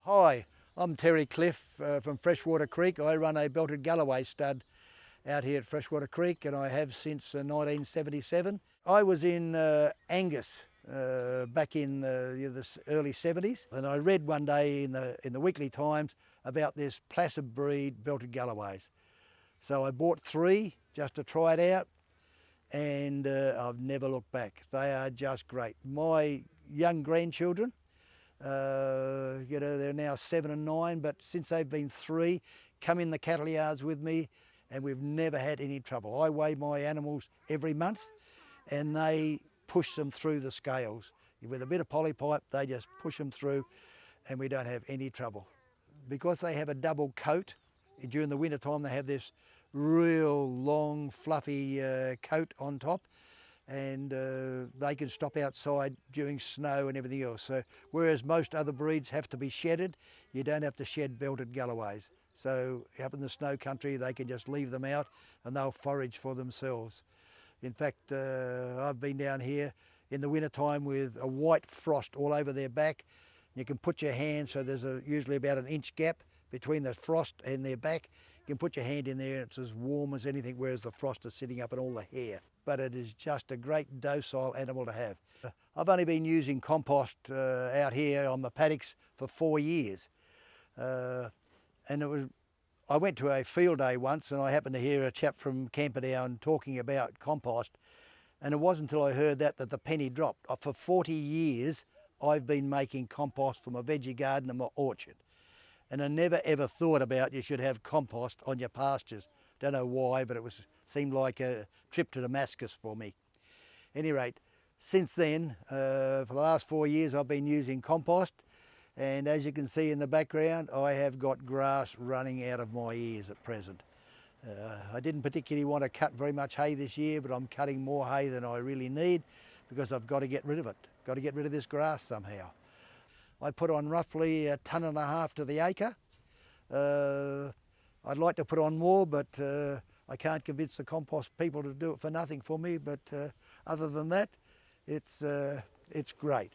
Hi, I'm Terry Cliff from Freshwater Creek. I run a Belted Galloway stud out here at Freshwater Creek, and I have since 1977. I was in Angus back in the early 70s, and I read one day in the Weekly Times about this placid breed Belted Galloways. So I bought 3 just to try it out, and I've never looked back. They are just great. My young grandchildren, they're now 7 and 9, but since they've been 3, come in the cattle yards with me, and we've never had any trouble. I weigh my animals every month, and they push them through the scales. With a bit of polypipe, they just push them through, and we don't have any trouble. Because they have a double coat, during the winter time they have this real long fluffy coat on top, and they can stop outside during snow and everything else. So whereas most other breeds have to be shedded, you don't have to shed Belted Galloways. So up in the snow country they can just leave them out and they'll forage for themselves. In fact, I've been down here in the winter time with a white frost all over their back. You can put your hand, so there's usually about an inch gap between the frost and their back. You can put your hand in there and it's as warm as anything, whereas the frost is sitting up in all the hair. But it is just a great docile animal to have. I've only been using compost out here on the paddocks for 4 years. And I went to a field day once and I happened to hear a chap from Camperdown talking about compost, and it wasn't until I heard that the penny dropped. For 40 years I've been making compost for my veggie garden and my orchard, and I never ever thought about you should have compost on your pastures. Don't know why, but it seemed like a trip to Damascus for me. At any rate, since then, for the last 4 years I've been using compost, and as you can see in the background, I have got grass running out of my ears at present. I didn't particularly want to cut very much hay this year, but I'm cutting more hay than I really need because I've got to get rid of it. Got to get rid of this grass somehow. I put on roughly 1.5 tons to the acre. I'd like to put on more, but I can't convince the compost people to do it for nothing for me. But other than that, it's great.